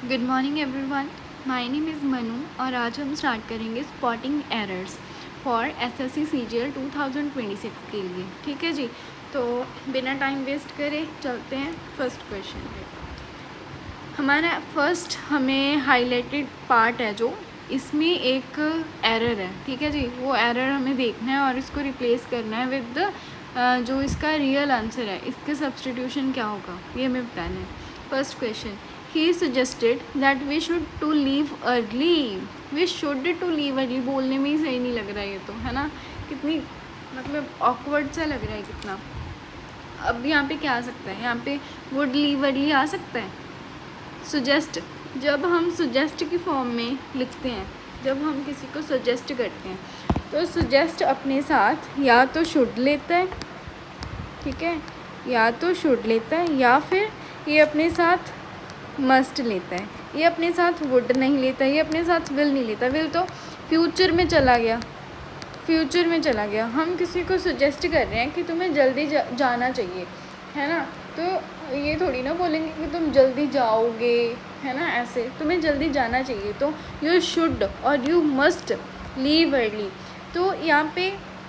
Good morning everyone, my name is Manu और आज हम स्टार्ट करेंगे spotting errors for SSC CGL 2026 के लिए। ठीक है जी, तो बिना टाइम वेस्ट करे चलते हैं फर्स्ट क्वेश्चन पे। हमारा फर्स्ट हमें हाईलाइटेड पार्ट है जो इसमें एक एरर है। ठीक है जी, वो एरर हमें देखना है और इसको रिप्लेस करना है विद जो इसका रियल आंसर है, इसके सब्सटीट्यूशन क्या होगा ये हमें बताना है। First question, he suggested that we should to leave early. We should to leave early बोलने में ही सही नहीं लग रहा है ये तो, है ना। कितनी मतलब ऑकवर्ड सा लग रहा है कितना। अब यहाँ पे क्या आ सकता है, यहाँ पे वुड लीव अर्ली आ सकता है। सुजेस्ट, जब हम सुजेस्ट की फॉर्म में लिखते हैं, जब हम किसी को सजेस्ट करते हैं तो सुजेस्ट अपने साथ या तो शुड लेता है, ठीक है, या तो शुड लेता है, या फिर ये अपने साथ मस्ट लेता है। ये अपने साथ वुड नहीं लेता, ये अपने साथ विल नहीं लेता। विल तो फ्यूचर में चला गया, फ्यूचर में चला गया। हम किसी को सजेस्ट कर रहे हैं कि तुम्हें जल्दी जाना चाहिए, है ना, तो ये थोड़ी ना बोलेंगे कि तुम जल्दी जाओगे, है ना। ऐसे तुम्हें जल्दी जाना चाहिए तो यू शुड और यू मस्ट लीव अर्ली। तो यहाँ पे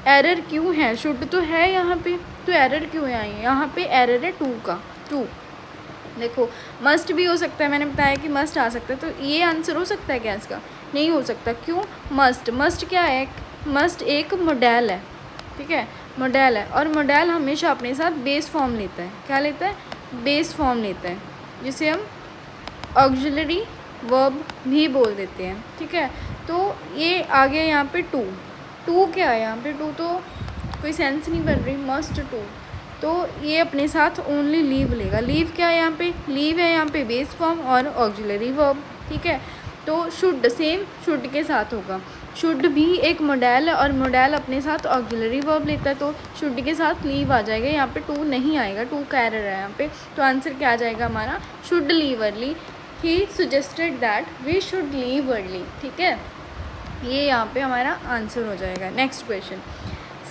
एरर क्यों है, शुड तो है यहाँ पे, तो एरर क्यों है यहाँ पे, एरर है टू का। टू देखो, मस्ट भी हो सकता है, मैंने बताया कि मस्ट आ सकता है, तो ये आंसर हो सकता है क्या इसका, नहीं हो सकता। क्यों, मस्ट क्या है, मस्ट एक मॉडेल है, ठीक है, मॉडेल है, और मॉडेल हमेशा अपने साथ बेस फॉर्म लेता है। क्या लेता है, बेस फॉर्म लेता है, जिसे हम ऑक्सिलरी वर्ब भी बोल देते हैं। ठीक है, तो ये आ गया यहाँ पे टू क्या है यहाँ पे, टू तो कोई सेंस नहीं बन रही, मस्ट टू, तो ये अपने साथ ओनली लीव लेगा। लीव क्या है यहाँ पे, लीव है यहाँ पे बेस फॉर्म और ऑक्सिलरी वर्ब। ठीक है, तो शुड सेम शुड के साथ होगा। शुड भी एक मॉडेल है और मॉडेल अपने साथ ऑक्सिलरी वर्ब लेता है, तो शुड के साथ लीव आ जाएगा। यहाँ पे टू नहीं आएगा, टू का एरर है यहाँ पे, तो आंसर क्या आ जाएगा हमारा, should leave early. He suggested that we should leave early. ठीक है, ये यहाँ पे हमारा आंसर हो जाएगा। Next question,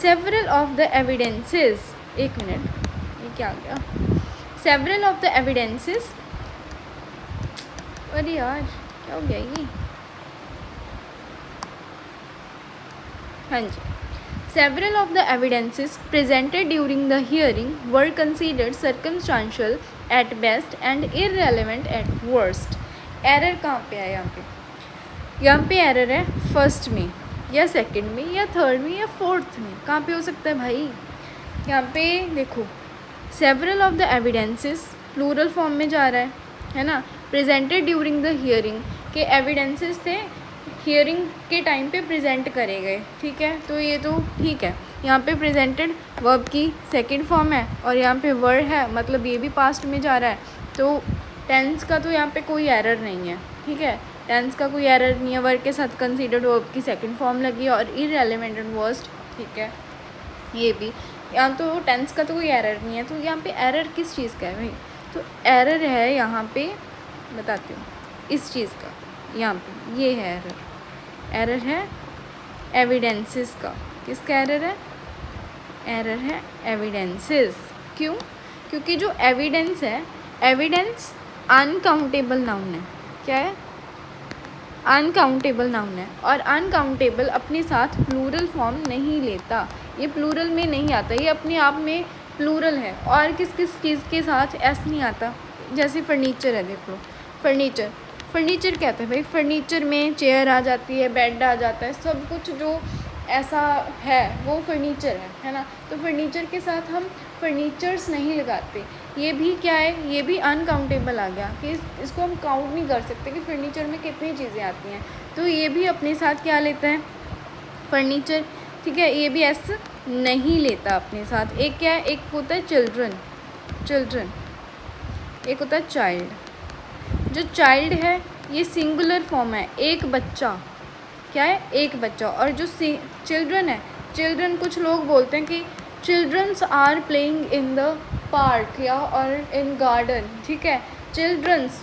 several of the evidences, एक मिनट, ये क्या आ गया, सेवरल ऑफ द एविडेंसेस, अरे यार क्या हो गया ये, हाँ जी, several of the evidences presented during the hearing were considered circumstantial at best and irrelevant at worst. Error कहाँ पे है यहाँ पे एरर है फर्स्ट में या सेकंड में या थर्ड में या फोर्थ में, कहाँ पे हो सकता है भाई। यहाँ पे देखो, several of the evidences plural form में जा रहा है ना। प्रेजेंटेड ड्यूरिंग द हियरिंग के एविडेंसेस थे, हियरिंग के टाइम पे प्रेजेंट करे गए। ठीक है, तो ये तो ठीक है। यहाँ पे प्रेजेंटेड वर्ब की सेकंड फॉर्म है और यहाँ पे वर है, मतलब ये भी पास्ट में जा रहा है, तो टेंस का तो यहाँ पे कोई एरर नहीं है। ठीक है, टेंस का कोई एरर नहीं है, वर्ब के साथ कंसीडर्ड वर्ब की सेकंड फॉर्म लगी और इररेलेवेंट एंड वर्स्ट। ठीक है, ये भी यहाँ तो टेंस का तो कोई एरर नहीं है, तो यहाँ पे एरर किस चीज़ का है भाई, तो एरर है यहाँ पे, बताती हूँ, इस चीज़ का, यहाँ पे ये है एरर है एविडेंसेस का। किसका एरर है, एरर है एविडेंसेस। क्यों, क्योंकि जो एविडेंस है, एविडेंस अनकाउंटेबल नाउन है। क्या है, अनकाउंटेबल नाउन है, और अनकाउंटेबल अपने साथ प्लूरल फॉर्म नहीं लेता, ये प्लूरल में नहीं आता, ये अपने आप में प्लूरल है। और किस किस चीज़ के साथ एस नहीं आता, जैसे फर्नीचर है, देख लो, फर्नीचर क्या है भाई, फर्नीचर में चेयर आ जाती है, बेड आ जाता है, सब कुछ जो ऐसा है वो फर्नीचर है ना। तो फर्नीचर के साथ हम फर्नीचर्स नहीं लगाते। ये भी क्या है, ये भी अनकाउंटेबल आ गया कि इसको हम काउंट नहीं कर सकते कि फर्नीचर में कितनी चीज़ें आती हैं, तो ये भी अपने साथ क्या लेता है, फर्नीचर। ठीक है, ये भी एस नहीं लेता अपने साथ। एक क्या है, एक होता है चिल्ड्रन, एक होता है चाइल्ड। जो चाइल्ड है ये सिंगुलर फॉर्म है, एक बच्चा, क्या है, एक बच्चा। और जो चिल्ड्रन है, चिल्ड्रन कुछ लोग बोलते हैं कि childrens are playing in the park या और इन गार्डन। ठीक है, चिल्ड्रंस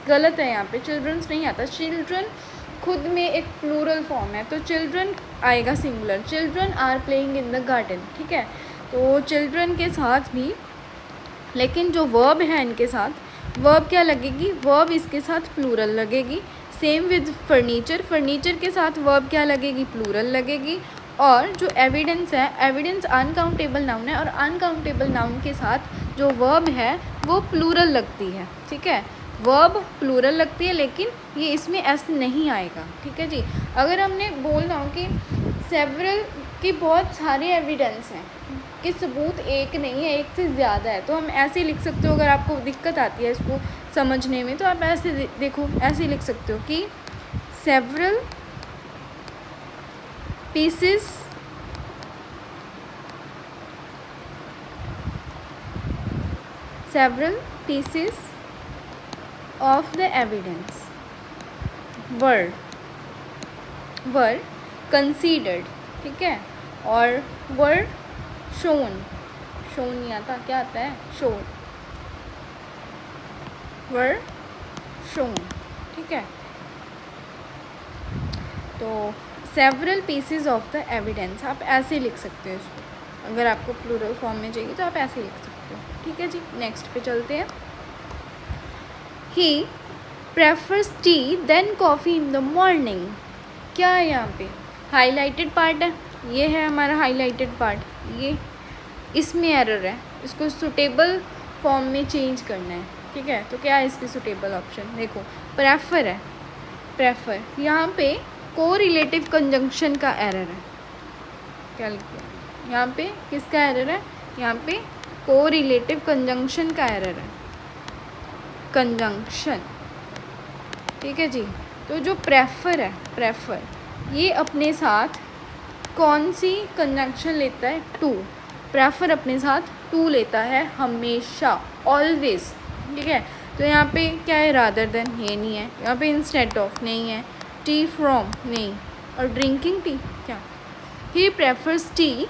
गलत है, यहाँ पे चिल्ड्रंस नहीं आता। चिल्ड्रन खुद में एक प्लूरल फॉर्म है, तो चिल्ड्रन आएगा singular, children are playing in the garden. ठीक है, तो चिल्ड्रन के साथ भी, लेकिन जो वर्ब है इनके साथ वर्ब क्या लगेगी, वर्ब इसके साथ प्लूरल लगेगी। सेम विद फर्नीचर, फर्नीचर के साथ वर्ब क्या लगेगी, प्लूरल लगेगी। और जो एविडेंस है, एविडेंस अनकाउंटेबल नाउन है और अनकाउंटेबल नाउन के साथ जो वर्ब है वो प्लूरल लगती है। ठीक है, वर्ब प्लूरल लगती है लेकिन ये इसमें ऐसे नहीं आएगा। ठीक है जी, अगर हमने बोलना हो कि सेवरल की बहुत सारे एविडेंस हैं कि सबूत एक नहीं है, एक से ज़्यादा है, तो हम ऐसे लिख सकते हो। अगर आपको दिक्कत आती है इसको समझने में तो आप ऐसे देखो, ऐसे लिख सकते हो कि several pieces of the evidence were considered, ठीक है, और were shown नहीं आता, क्या आता है, shown, were shown। ठीक है, तो several pieces of the evidence आप ऐसे लिख सकते हो इसको, अगर आपको प्लूरल फॉर्म में चाहिए तो आप ऐसे लिख सकते हो। ठीक है जी, नेक्स्ट पे चलते हैं। He prefers tea than coffee in the morning. क्या है यहाँ पे, हाईलाइटेड पार्ट है, ये है हमारा हाईलाइटेड पार्ट, ये इसमें एरर है, इसको सुटेबल फॉर्म में चेंज करना है। ठीक है, तो क्या है इसकी सुटेबल ऑप्शन, देखो प्रेफर है, प्रेफर यहाँ पे को रिलेटिव कंजंक्शन का एरर है। क्या लिखते हैं यहाँ पे, किसका एरर है, यहाँ पे को रिलेटिव कंजंक्शन का एरर है, कंजंक्शन। ठीक है जी, तो जो प्रेफर है, प्रेफर ये अपने साथ कौन सी कंजंक्शन लेता है, टू। प्रेफर अपने साथ टू लेता है हमेशा, ऑलवेज। ठीक है, तो यहाँ पे क्या है, रादर देन, ये नहीं है, यहाँ पे इंस्टेड ऑफ नहीं है, टी फ्रॉम नहीं, और ड्रिंकिंग टी क्या, he prefers tea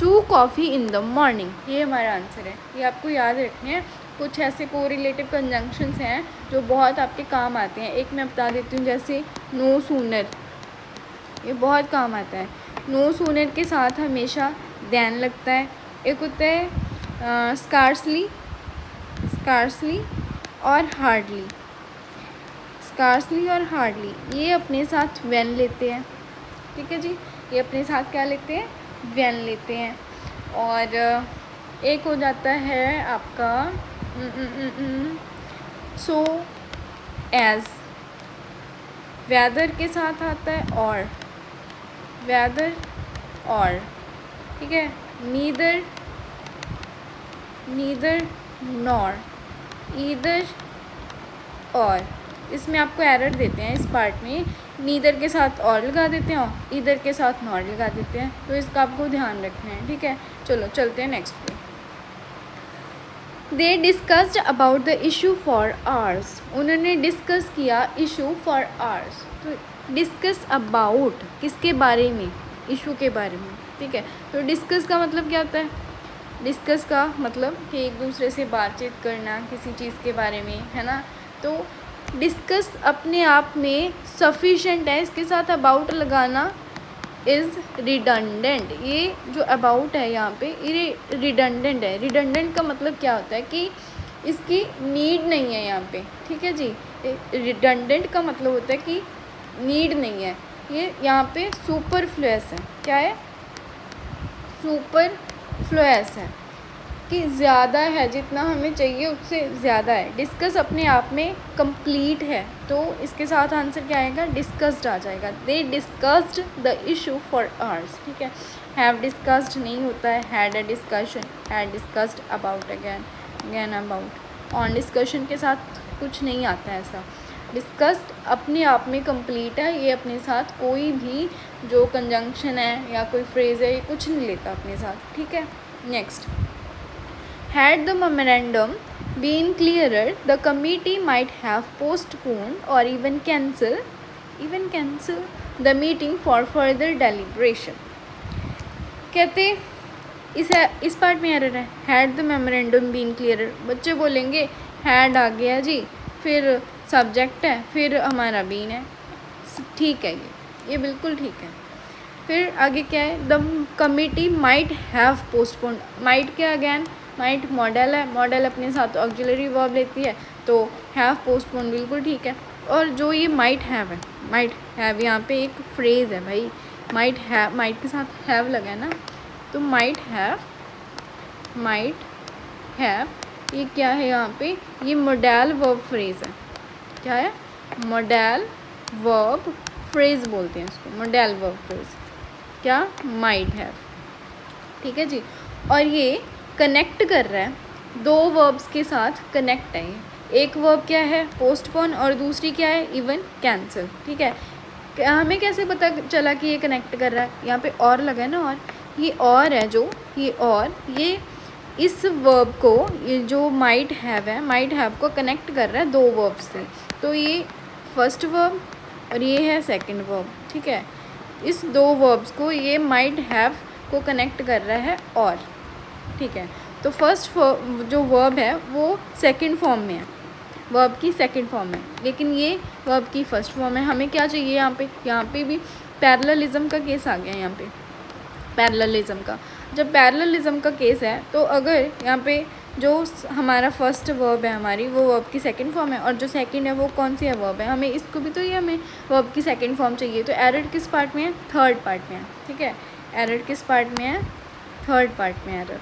to coffee in the morning, ये हमारा आंसर है। ये आपको याद रखने हैं, कुछ ऐसे को रिलेटिव कंजंक्शंस हैं जो बहुत आपके काम आते हैं। एक मैं बता देती हूँ, जैसे नो सूनर, ये बहुत काम आता है। नो सूनर के साथ हमेशा देन लगता है। एक होता है स्कार्सली, स्कार्सली और हार्डली, स्कार्सली और हार्डली, ये अपने साथ व्हेन लेते हैं। ठीक है जी, ये अपने साथ क्या लेते हैं, व्हेन लेते हैं। और एक हो जाता है आपका सो एज, वेदर के साथ आता है, और वेदर और, ठीक है, नीदर, नीदर नॉर, ईदर और। इसमें आपको एरर देते हैं, इस पार्ट में नीदर के साथ और लगा देते हैं और ईदर के साथ नॉर लगा देते हैं, तो इसका आपको ध्यान रखना है। ठीक है, चलो चलते हैं नेक्स्ट पे। They discussed about the issue for hours, उन्होंने डिस्कस किया इशू फॉर आवर्स। तो डिस्कस अबाउट किसके बारे में, इशू के बारे में। ठीक है, तो डिस्कस का मतलब क्या होता है, डिस्कस का मतलब कि एक दूसरे से बातचीत करना किसी चीज़ के बारे में, है ना। तो डिस्कस अपने आप में सफिशेंट है, इसके साथ अबाउट लगाना इज़ रिडंडेंट। ये जो अबाउट है यहाँ पे ये रिडंडेंट है। रिडंडेंट का मतलब क्या होता है कि इसकी नीड नहीं है यहाँ पे। ठीक है जी, रिडंडेंट का मतलब होता है कि नीड नहीं है, ये यहाँ पे सुपरफ्लुअस है। क्या है, सुपरफ्लुअस है कि ज़्यादा है, जितना हमें चाहिए उससे ज़्यादा है। डिस्कस अपने आप में कंप्लीट है, तो इसके साथ आंसर क्या आएगा, डिस्कस्ड आ जाएगा। They discussed the issue for hours. ठीक है, हैव डिस्कस्ड नहीं होता है, had a discussion, had discussed about, again again about. On discussion के साथ कुछ नहीं आता है ऐसा। डिस्कस्ड अपने आप में कंप्लीट है, ये अपने साथ कोई भी जो कंजंक्शन है या कोई फ्रेज़ है ये कुछ नहीं लेता अपने साथ। ठीक है, next. Had the memorandum been clearer, the committee might have postponed or even cancel the meeting for further deliberation. कहते इस पार्ट में एरर है, had the memorandum been clearer। बच्चे बोलेंगे had आ गया जी, फिर सब्जेक्ट है, फिर हमारा बीन है, ठीक है, ये बिल्कुल ठीक है। फिर आगे क्या है, the committee might have postponed. Might क्या, अगैन माइट मॉडल है, मॉडल अपने साथ ऑक्सिलरी वर्ब लेती है, तो हैव पोस्टपोन बिल्कुल ठीक है। और जो ये माइट हैव है, माइट हैव यहाँ पे एक फ्रेज़ है भाई, माइट हैव, माइट के साथ हैव लगा है ना, तो माइट हैव ये क्या है यहाँ पे, ये मॉडल वर्ब फ्रेज़ है। क्या है? मॉडल वर्ब फ्रेज़ बोलते हैं इसको, मॉडल वर्ब फ्रेज़। क्या? Might have. ठीक है जी। और ये कनेक्ट कर रहा है दो वर्ब्स के साथ, कनेक्ट है ये। एक वर्ब क्या है? पोस्टपोन, और दूसरी क्या है? Even cancel. ठीक है। हमें कैसे पता चला कि ये कनेक्ट कर रहा है? यहाँ पे और लगा है ना, और ये और है जो, ये और, ये इस वर्ब को, ये जो माइट हैव है, माइट हैव को कनेक्ट कर रहा है दो वर्ब से। तो ये फर्स्ट वर्ब और ये है सेकंड वर्ब। ठीक है। इस दो वर्ब्स को ये माइट हैव को कनेक्ट कर रहा है और। ठीक है। तो फर्स्ट जो वर्ब है वो सेकंड फॉर्म में है, वर्ब की सेकंड फॉर्म है, लेकिन ये वर्ब की फर्स्ट फॉर्म है। हमें क्या चाहिए यहाँ पे भी पैरेललिज्म का केस आ गया यहाँ पे, पैरेललिज्म का। जब पैरेललिज्म का केस है तो अगर यहाँ पे जो हमारा फर्स्ट वर्ब है हमारी, वो वर्ब की सेकंड फॉर्म है, और जो सेकंड है वो कौन सी है? वर्ब है। हमें इसको भी तो ये हमें वर्ब की सेकंड फॉर्म चाहिए। तो एरर किस पार्ट में है? थर्ड पार्ट में है। ठीक है। एरर किस पार्ट में है? थर्ड पार्ट में एरर।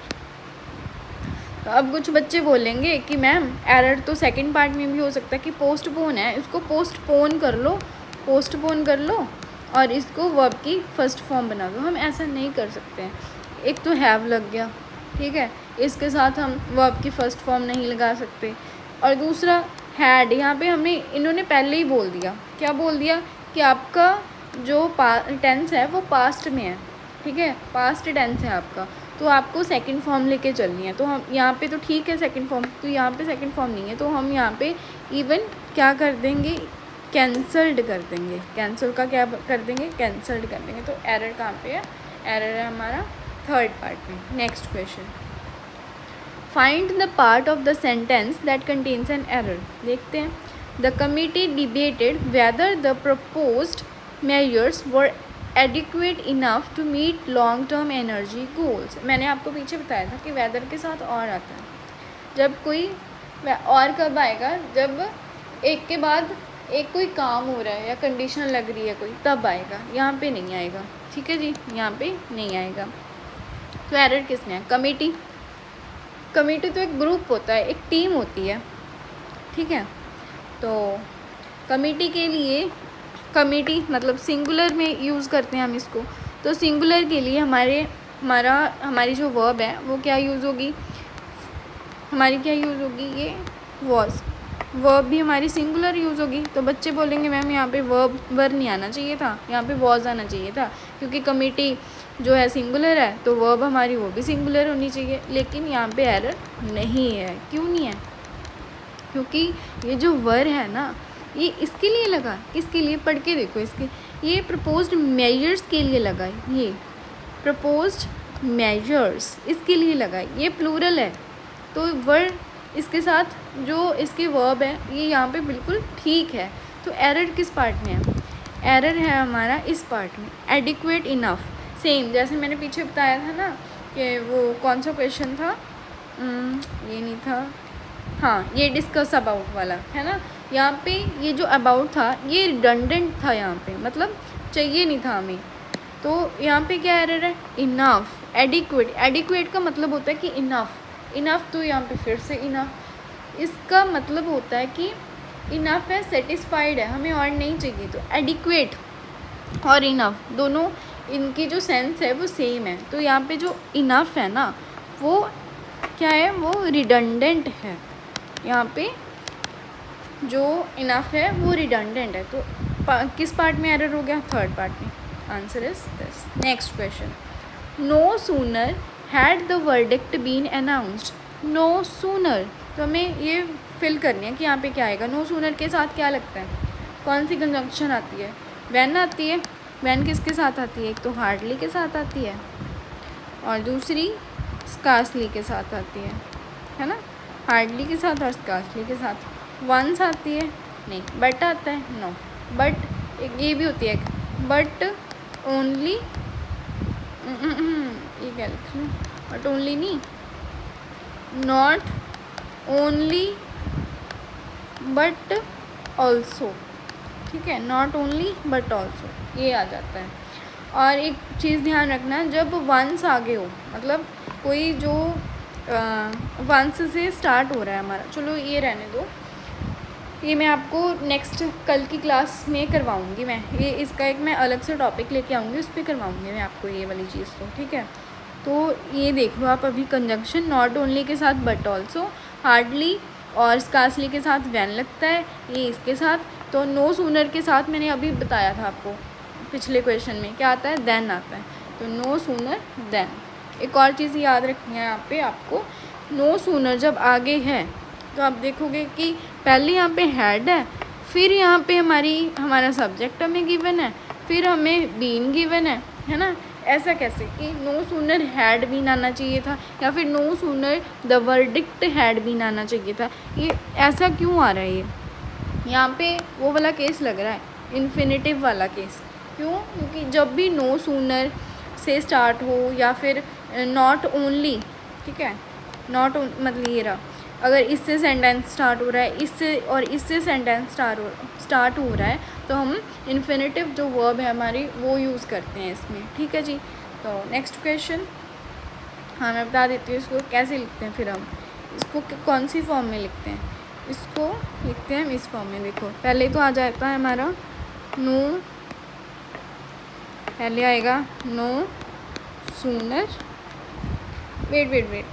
तो अब कुछ बच्चे बोलेंगे कि मैम एरर तो सेकंड पार्ट में भी हो सकता है, कि पोस्टपोन है, इसको पोस्टपोन कर लो, पोस्टपोन कर लो और इसको वर्ब की फर्स्ट फॉर्म बना दो। हम ऐसा नहीं कर सकते हैं। एक तो हैव लग गया, ठीक है, इसके साथ हम वर्ब की फर्स्ट फॉर्म नहीं लगा सकते। और दूसरा हैड, यहाँ पे हमने, इन्होंने पहले ही बोल दिया, क्या बोल दिया कि आपका जो टेंस है वो पास्ट में है। ठीक है, पास्ट टेंस है आपका, तो आपको सेकंड फॉर्म लेके चलनी है। तो हम यहाँ पे तो ठीक है सेकंड फॉर्म, तो यहाँ पे सेकंड फॉर्म नहीं है, तो हम यहाँ पे इवन क्या कर देंगे? कैंसल्ड कर देंगे। कैंसिल का क्या कर देंगे? कैंसल्ड कर देंगे। तो एरर कहाँ पे है? एरर है हमारा थर्ड पार्ट में। Next question, find the part of the sentence that contains an error. देखते हैं। The committee debated whether the proposed measures were adequate enough to meet long term energy goals. मैंने आपको पीछे बताया था कि वेदर के साथ और आता है। जब कोई और कब आएगा? जब एक के बाद एक कोई काम हो रहा है या कंडीशन लग रही है कोई, तब आएगा। यहाँ पे नहीं आएगा। ठीक है जी, यहाँ पे नहीं आएगा। तो एरर किस में है? कमेटी। कमेटी तो एक ग्रुप होता है, एक टीम होती है। ठीक है। तो कमेटी के लिए, कमेटी मतलब सिंगुलर में यूज़ करते हैं हम इसको। तो सिंगुलर के लिए हमारी जो वर्ब है वो क्या यूज़ होगी? हमारी क्या यूज़ होगी? ये वॉज। वर्ब भी हमारी सिंगुलर यूज़ होगी। तो बच्चे बोलेंगे मैम यहाँ पे वर्ब नहीं आना चाहिए था, यहाँ पे वॉज आना चाहिए था, क्योंकि कमेटी जो है सिंगुलर है, तो वर्ब हमारी वो भी सिंगुलर होनी चाहिए। लेकिन यहाँ पे एरर नहीं है। क्यों नहीं है? क्योंकि ये जो वर है ना, ये इसके लिए लगा। किसके लिए? पढ़ के देखो इसके। ये प्रपोज्ड मेजर्स के लिए लगा है। ये प्रपोज्ड मेजर्स इसके लिए लगा है। ये प्लूरल है, तो वर इसके साथ जो इसके वर्ब है ये यहाँ पे बिल्कुल ठीक है। तो एरर किस पार्ट में है? एरर है हमारा इस पार्ट में, एडिक्वेट इनफ। सेम जैसे मैंने पीछे बताया था ना कि वो कौन सा क्वेश्चन था, ये नहीं था, हाँ ये डिस्कस अबाउट वाला है ना। यहाँ पे ये जो अबाउट था ये रिडंडेंट था, यहाँ पे मतलब चाहिए नहीं था हमें। तो यहाँ पे क्या एरर है? इनफ। एडिक्वेट, एडिक्वेट का मतलब होता है कि इनफ। इनफ तो यहाँ पे फिर से इनफ, इसका मतलब होता है कि इनफ है, सेटिस्फाइड है, हमें और नहीं चाहिए। तो एडिक्वेट और इनफ दोनों, इनकी जो सेंस है वो सेम है। तो यहाँ पे जो इनफ है ना वो क्या है? वो रिडंडेंट है। यहाँ पे जो इनफ है वो रिडंडेंट है। तो किस पार्ट में एरर हो गया? थर्ड पार्ट में। Answer is this. Next question, no sooner had the verdict been announced. No sooner, तो हमें ये फिल करनी है कि यहाँ पे क्या आएगा। नो सूनर के साथ क्या लगता है? कौन सी कंजंक्शन आती है? व्हेन आती है। व्हेन किसके साथ आती है? एक तो हार्डली के साथ आती है और दूसरी स्कार्सली के साथ आती है ना। हार्डली के साथ और स्कार्सली के साथ। वंस आती है? नहीं। बट आता है? नो। बट एक ये भी होती है, बट ओनली, ये क्या लिख रही हूँ? बट ओनली नहीं, नॉट ओनली बट ऑल्सो, ठीक है, नॉट ओनली बट ऑल्सो ये आ जाता है। और एक चीज़ ध्यान रखना, जब वंस आगे हो, मतलब कोई जो वंस से स्टार्ट हो रहा है हमारा, चलो ये रहने दो, ये मैं आपको नेक्स्ट कल की क्लास में करवाऊँगी, मैं ये इसका एक मैं अलग से टॉपिक लेके आऊँगी, उस पर करवाऊँगी मैं आपको ये वाली चीज़ तो, ठीक है। तो ये देख लो आप अभी, कंजंक्शन नॉट ओनली के साथ बट ऑल्सो, हार्डली और स्कार्सली के साथ वैन लगता है, ये इसके साथ, तो नो सूनर के साथ मैंने अभी बताया था आपको पिछले क्वेश्चन में क्या आता है, देन आता है, तो नो सूनर देन। एक और चीज़ याद रखनी है यहाँ पे आपको, नो सूनर जब आगे है तो आप देखोगे कि पहले यहाँ पे हैड है, फिर यहाँ पे हमारा सब्जेक्ट हमें गिवन है, फिर हमें बीन गिवन है ना। ऐसा कैसे कि नो सूनर हैड बीन आना चाहिए था, या फिर no sooner the verdict had been आना चाहिए था, ये ऐसा क्यों आ रहा है? ये यहाँ पे वो वाला केस लग रहा है, इन्फिनिटिव वाला केस। क्यों? क्योंकि जब भी नो सूनर से स्टार्ट हो, या फिर नॉट ओनली, ठीक है, नॉट मतलब ये रहा, अगर इससे सेंटेंस स्टार्ट हो रहा है, इससे और इससे सेंटेंस स्टार्ट हो रहा है, तो हम इन्फिनिटिव जो वर्ब है हमारी वो यूज़ करते हैं इसमें, ठीक है जी। तो नेक्स्ट क्वेश्चन, हाँ मैं बता देती हूँ इसको कैसे लिखते हैं, फिर हम इसको कौन सी फॉर्म में लिखते हैं, इसको लिखते हैं हम इस फॉर्म में। देखो पहले तो आ जाता है हमारा नो, पहले आएगा नो सूनर, वेट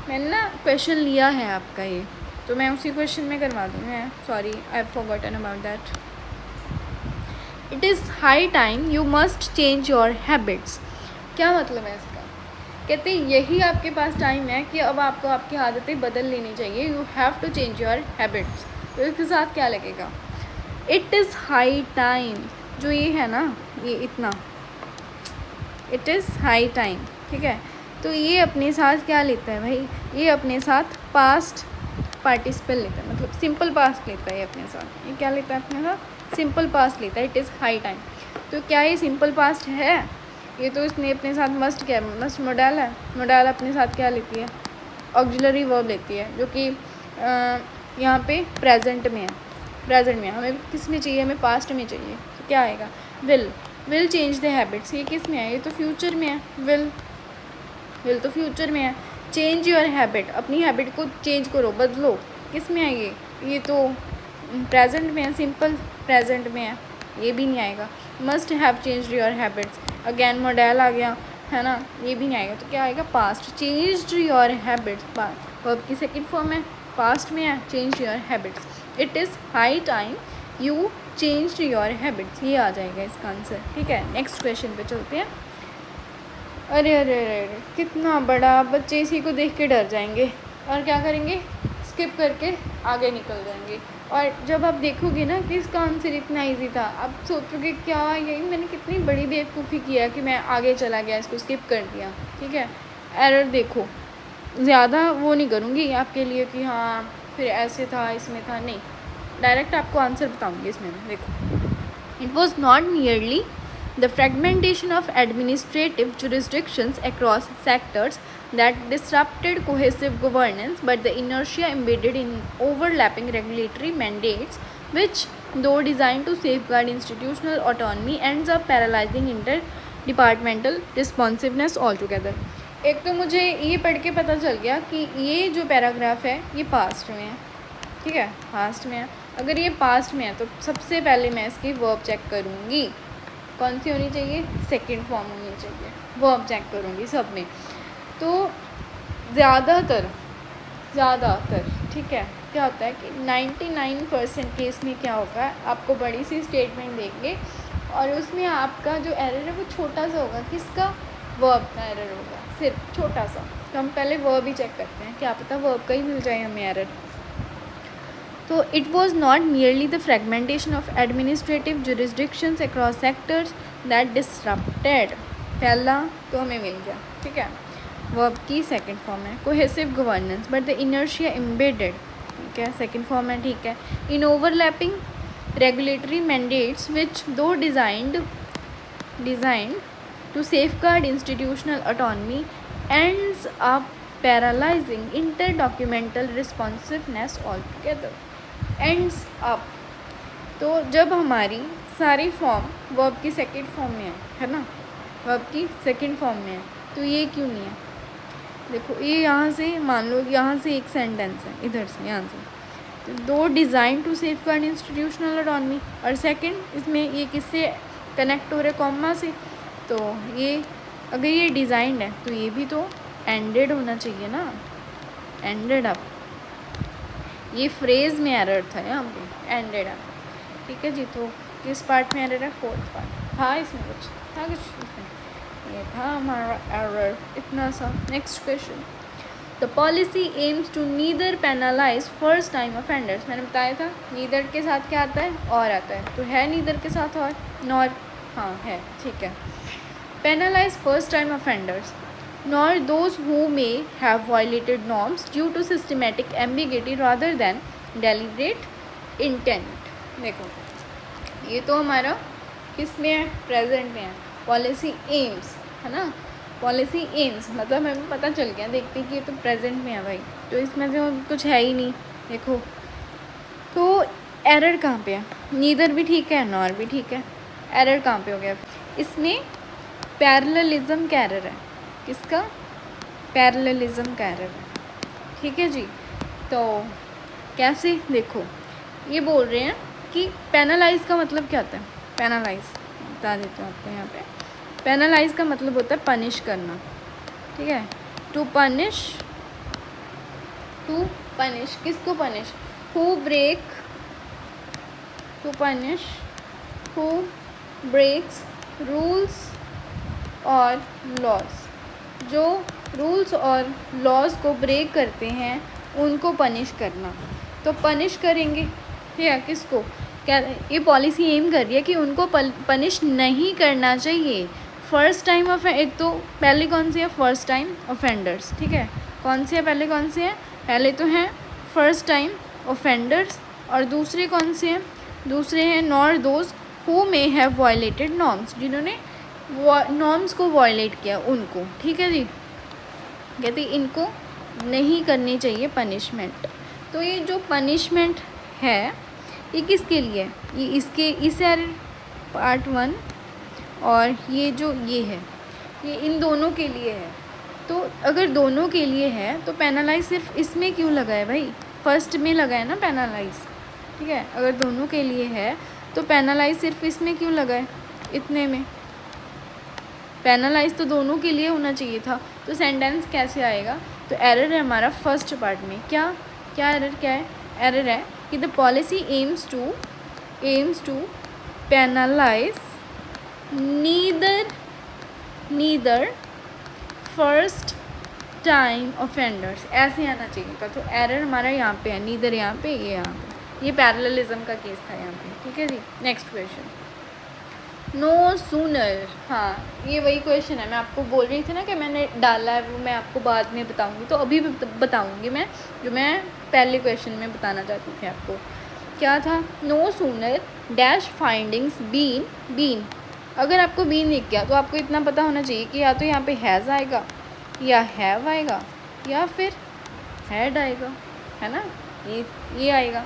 मैंने ना क्वेश्चन लिया है आपका ये, तो मैं उसी क्वेश्चन में करवा दूँ, मैं sorry I have forgotten about that. It is high time you must change your habits. क्या मतलब है इसका? कहते हैं यही आपके पास टाइम है कि अब आपको आपकी आदतें बदल लेनी चाहिए, you have to change your habits. तो इसके साथ क्या लगेगा? इट इज़ हाई टाइम, जो ये है ना, ये इतना, इट इज़ हाई टाइम, ठीक है। तो ये अपने साथ क्या लेता है भाई? ये अपने साथ पास्ट पार्टिसिपल लेता है, मतलब सिंपल पास्ट लेता है ये अपने साथ। ये क्या लेता है अपने साथ? सिंपल पास्ट लेता है। इट इज़ हाई टाइम, तो क्या ये सिंपल पास्ट है? ये तो इसने अपने साथ मस्ट, क्या मस्ट मोडाल है। मोडाल अपने साथ क्या लेती है? ऑक्सिलरी वर्ब लेती है, जो कि यहाँ पे प्रेजेंट में है। प्रेजेंट में हमें किस में चाहिए? हमें पास्ट में चाहिए, तो क्या आएगा? Will change the habits. ये किस में है? ये तो फ्यूचर में है। विल तो फ्यूचर में है। चेंज योर हैबिट, अपनी हैबिट को चेंज करो, बदलो। किस में है ये तो प्रेजेंट में है, सिंपल प्रेजेंट में है, ये भी नहीं आएगा। Must have change your habits, again model आ गया है ना, ये भी नहीं आएगा। तो क्या आएगा? Past. Change your habits, verb की सेकंड फॉर्म है, पास्ट में है, change your habits. It is high time you change your habits, ये आ जाएगा इसका आंसर, ठीक है। नेक्स्ट क्वेश्चन पे चलते हैं। अरे अरे अरे कितना बड़ा, बच्चे इसी को देख के डर जाएंगे और क्या करेंगे? स्किप करके आगे निकल जाएंगे। और जब आप देखोगे ना कि इसका आंसर इतना इजी था, आप सोचोगे क्या यही मैंने कितनी बड़ी बेवकूफ़ी किया कि मैं आगे चला गया, इसको स्किप कर दिया, ठीक है। एरर देखो, ज़्यादा वो नहीं करूँगी आपके लिए कि हाँ फिर ऐसे था, इसमें था, नहीं, डायरेक्ट आपको आंसर बताऊँगी इसमें। देखो, it was not nearly the fragmentation of administrative jurisdictions across sectors that disrupted cohesive governance, but the inertia embedded in overlapping regulatory mandates, which, though designed to safeguard institutional autonomy, ends up paralyzing interdepartmental responsiveness altogether. एक तो मुझे ये पढ़ के पता चल गया कि ये जो पैराग्राफ है ये पास्ट में है, ठीक है, पास्ट में है। अगर ये पास्ट में है तो सबसे पहले मैं इसकी वर्ब चेक करूँगी, कौन सी होनी चाहिए? सेकंड फॉर्म होनी चाहिए। वर्ब चेक करूँगी सब में। तो ज़्यादातर ठीक है, क्या होता है कि 99% केस में क्या होगा, आपको बड़ी सी स्टेटमेंट देंगे और उसमें आपका जो एरर है वो छोटा सा होगा। किसका? वर्ब का एरर होगा, सिर्फ छोटा सा। तो हम पहले वर्ब ही चेक करते हैं, क्या पता वर्ब का ही मिल जाए हमें एरर। तो it was not merely the fragmentation of administrative jurisdictions across sectors that disrupted, पहला तो हमें मिल गया, ठीक है, वर्ब की सेकंड फॉर्म है। Cohesive governance but the inertia embedded, ठीक है, सेकंड फॉर्म है, ठीक है। In overlapping regulatory mandates which do designed to safeguard institutional autonomy ends up paralysing inter documental responsiveness all together. Ends up. तो जब हमारी सारी फॉर्म वर्ब की सेकंड फॉर्म में है ना, वर्ब की सेकंड फॉर्म में है, तो ये क्यों नहीं है? देखो ये यहाँ से मान लो यहाँ से एक सेंटेंस है, इधर से यहाँ से, तो दो design to safeguard institutional autonomy, और सेकंड इसमें ये किससे कनेक्ट हो रहा है? कॉमा से। तो ये अगर ये डिज़ाइंड है तो ये भी तो एंडेड होना चाहिए ना, एंडेड अप। ये फ्रेज में एरर था यहाँ पे, एंडेड अप। ठीक है जी, तो किस पार्ट में एरर है? फोर्थ पार्ट था, इसमें कुछ था, कुछ इसमें ये था हमारा एरर, इतना सा। Next question, the policy aims to neither penalise first time offenders. मैंने बताया था नीदर के साथ क्या आता है? और आता है, तो है नीदर के साथ और नॉर? हाँ है, ठीक है। Penalise first time offenders nor those who may have violated norms due to systematic ambiguity rather than deliberate intent. देखो ये तो हमारा किस में है? प्रेजेंट में है। पॉलिसी एम्स है ना, पॉलिसी एम्स मतलब हमें पता चल गया, देखते कि ये तो प्रेजेंट में है भाई, तो इसमें तो कुछ है ही नहीं। देखो तो एरर कहाँ पे है? नीदर भी ठीक है, नॉर भी ठीक है, एरर कहाँ पे हो गया? इसमें पैरेललिज्म का एरर है। किसका? पैरेललिज्म का एरर है। ठीक है जी, तो कैसे? देखो ये बोल रहे हैं कि पेनलाइज का मतलब क्या होता है? पेनलाइज बता देते हैं आपको यहाँ पे। पेनलाइज का मतलब होता है पनिश करना। ठीक है, टू पनिश, टू पनिश किसको punish? Who break, to punish who breaks rules और लॉज। जो रूल्स और लॉज को ब्रेक करते हैं उनको पनिश करना। तो पनिश करेंगे, ठीक है, किसको? क्या ये पॉलिसी एम कर रही है कि उनको पनिश नहीं करना चाहिए। फर्स्ट टाइम एक तो पहले कौन सी है? First time offenders. ठीक है, कौन सी है? पहले कौन सी है? पहले तो हैं फर्स्ट टाइम ऑफेंडर्स, और दूसरे कौन से हैं? दूसरे हैं nor those who may have violated norms, जिन्होंने नॉर्म्स को वायलेट किया उनको। ठीक है जी, कहते इनको नहीं करनी चाहिए पनिशमेंट। तो ये जो पनिशमेंट है ये किसके लिए है? ये इसके इस पार्ट 1 और ये जो ये है ये इन दोनों के लिए है। तो अगर दोनों के लिए है तो पेनलाइज सिर्फ इसमें क्यों लगा है भाई? फर्स्ट में लगा है ना पेनलाइज। ठीक है, अगर दोनों के लिए है तो पेनलाइज सिर्फ इसमें क्यों लगा है? इतने में पेनलाइज तो दोनों के लिए होना चाहिए था। तो सेंटेंस कैसे आएगा? तो एरर है हमारा फर्स्ट पार्ट में। क्या क्या एरर? क्या है? एरर है कि the policy aims to penalise neither first time offenders, ऐसे आना चाहिए था। तो एरर हमारा यहाँ पे है, नीदर यहाँ पे, ये यहाँ पे, ये पैरेललिज्म का केस था यहाँ पे। ठीक है जी, नेक्स्ट क्वेश्चन, नो सूनर। हाँ ये वही क्वेश्चन है, मैं आपको बोल रही थी ना कि मैंने डाला है वो मैं आपको बाद में बताऊंगी, तो अभी भी बताऊंगी मैं, जो मैं पहले क्वेश्चन में बताना चाहती थी आपको। क्या था? No sooner dash findings been. अगर आपको बीन दिख गया तो आपको इतना पता होना चाहिए कि या तो यहाँ पे हैज़ आएगा या हैव आएगा या फिर हैड आएगा, है ना, ये आएगा।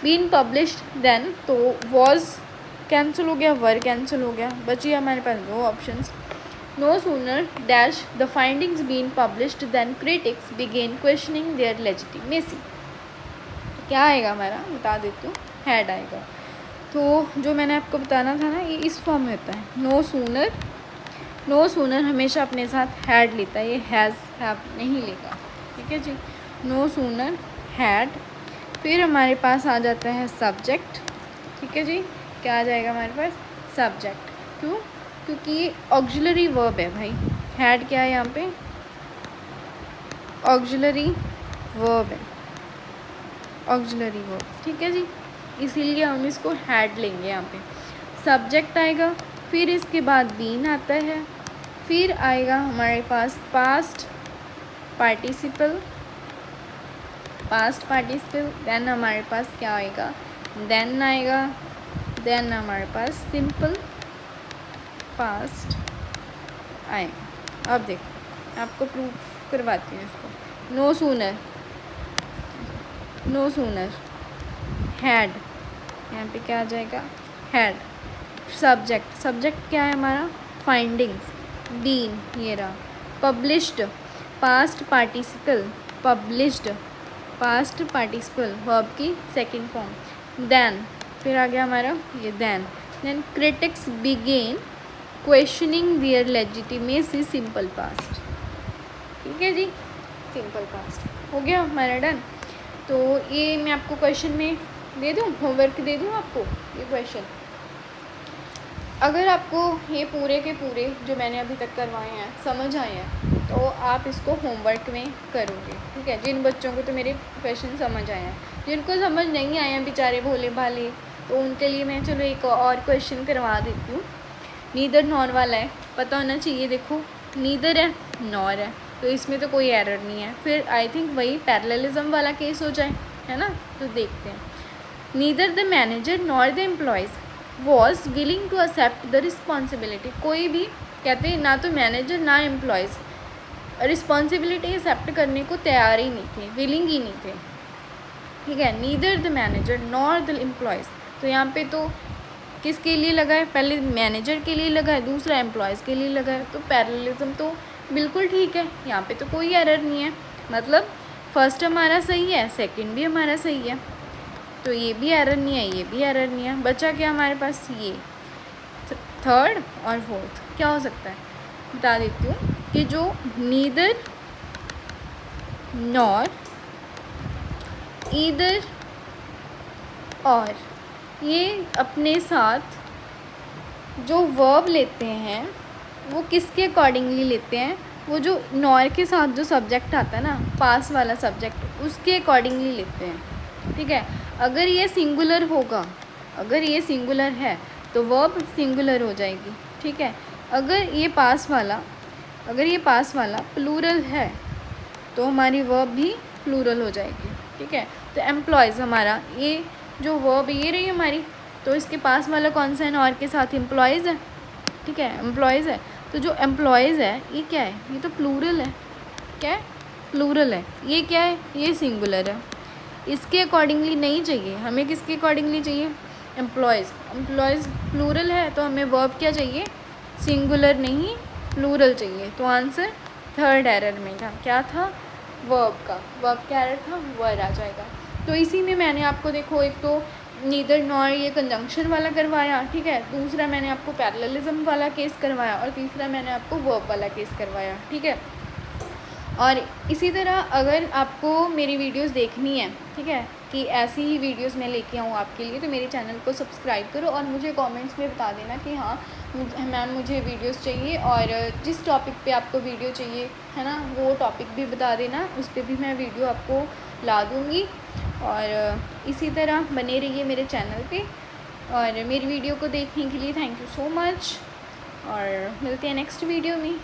बीन पब्लिश्ड देन, तो वॉज कैंसिल हो गया, वर कैंसिल हो गया, बची हमारे पास दो options. No sooner dash the findings been published then critics begin questioning their legitimacy. क्या आएगा हमारा? बता देती हूँ, हैड आएगा। तो जो मैंने आपको बताना था ना, ये इस फॉर्म में होता है। नो सूनर हमेशा अपने साथ हैड लेता है, ये हैज़ हैव नहीं लेगा। ठीक है जी, नो सूनर हैड। फिर हमारे पास आ जाता है सब्जेक्ट। ठीक है जी, क्या आ जाएगा हमारे पास? सब्जेक्ट। क्यों? क्योंकि ये ऑक्सिलरी वर्ब है भाई। हैड क्या है यहाँ पे? ऑक्सिलरी वर्ब है, ऑक्सिलरी वर्ब। ठीक है जी, इसीलिए हम इसको हैड लेंगे यहाँ पे। सब्जेक्ट आएगा, फिर इसके बाद बीन आता है, फिर आएगा हमारे पास पास्ट पार्टिसिपल, देन हमारे पास क्या आएगा? देन आएगा, देन हमारे पास सिंपल पास्ट आएगा। अब देखो आपको प्रूफ करवाती हूँ इसको। नो सूनर हैड, यहाँ पे क्या आ जाएगा, हैड। सब्जेक्ट क्या है हमारा, फाइंडिंग्स, बीन, ये रहा। Published, past participle, published, past participle, verb की सेकंड फॉर्म। देन, फिर आ गया हमारा ये then critics begin questioning their legitimacy, simple past. ठीक है जी, सिंपल पास्ट हो गया हमारा डन। तो ये मैं आपको क्वेश्चन में दे दूँ, होमवर्क दे दूँ आपको ये क्वेश्चन। अगर आपको ये पूरे के पूरे जो मैंने अभी तक करवाए हैं समझ आए हैं तो आप इसको होमवर्क में करोगे। ठीक है, जिन बच्चों को तो मेरे क्वेश्चन समझ आए हैं, जिनको समझ नहीं आए हैं बेचारे भोले भाले, तो उनके लिए मैं चलो एक और क्वेश्चन करवा देती हूँ। नीदर नॉर वाला है, पता होना चाहिए। देखो नीदर है, नॉर है, तो इसमें तो कोई एरर नहीं है। फिर आई थिंक वही पैरेललिज्म वाला केस हो जाए, है ना। तो देखते हैं। Neither the manager nor the employees was willing to accept the responsibility. कोई भी कहते हैं ना तो मैनेजर ना एम्प्लॉयज़ रिस्पॉन्सिबिलिटी एक्सेप्ट करने को तैयार ही नहीं थे, विलिंग ही नहीं थे। ठीक है, neither the manager nor the employees, तो यहाँ पे तो किसके लिए लगा है, पहले मैनेजर के लिए लगा है, दूसरा एम्प्लॉयज़ के लिए लगा है। तो पैरेललिज्म तो बिल्कुल ठीक है, यहाँ पे तो कोई एरर नहीं है। मतलब फर्स्ट हमारा सही है, सेकंड भी हमारा सही है, तो ये भी एरर नहीं है, ये भी एरर नहीं है। बचा क्या हमारे पास, ये थर्ड और फोर्थ क्या हो सकता है, बता देती हूँ कि जो नीदर नॉर ईदर और ये अपने साथ जो वर्ब लेते हैं वो किसके अकॉर्डिंगली लेते हैं, वो जो नॉर के साथ जो सब्जेक्ट आता है ना, पास वाला सब्जेक्ट, उसके अकॉर्डिंगली लेते हैं। ठीक है, अगर ये सिंगुलर होगा, अगर ये सिंगुलर है तो वर्ब सिंगुलर हो जाएगी। ठीक है, अगर ये पास वाला प्लूरल है तो हमारी वर्ब भी प्लूरल हो जाएगी। ठीक है, तो एम्प्लॉयज़ हमारा ये जो वर्ब ये रही हमारी, तो इसके पास वाला कौन सा है, नॉर के साथ एम्प्लॉयज़ है। ठीक है, एम्प्लॉयज़ है, तो जो एम्प्लॉयज़ है ये क्या है, ये तो प्लूरल है। क्या है, प्लूरल है। ये क्या है, ये सिंगुलर है। इसके अकॉर्डिंगली नहीं चाहिए हमें, किसके अकॉर्डिंगली चाहिए, एम्प्लॉयज़ प्लूरल है तो हमें वर्ब क्या चाहिए, सिंगुलर नहीं प्लूरल चाहिए। तो आंसर थर्ड एरर में था, क्या था, वर्ब का। वर्ब क्या एरर था, वर आ जाएगा। तो इसी में मैंने आपको देखो, एक तो नीदर नॉर ये कंजंक्शन वाला करवाया, ठीक है, दूसरा मैंने आपको पैरेललिज्म वाला केस करवाया, और तीसरा मैंने आपको वर्ब वाला केस करवाया। ठीक है, और इसी तरह अगर आपको मेरी वीडियोस देखनी है, ठीक है, कि ऐसी ही वीडियोस मैं लेके आऊँ आपके लिए, तो मेरे चैनल को सब्सक्राइब करो और मुझे कमेंट्स में बता देना कि हाँ मैम मुझे वीडियोस चाहिए, और जिस टॉपिक पे आपको वीडियो चाहिए, है ना, वो टॉपिक भी बता देना, उस पर भी मैं वीडियो आपको ला दूँगी। और इसी तरह बने रहिए मेरे चैनल पे, और मेरी वीडियो को देखने के लिए थैंक यू सो मच, और मिलते हैं नेक्स्ट वीडियो में।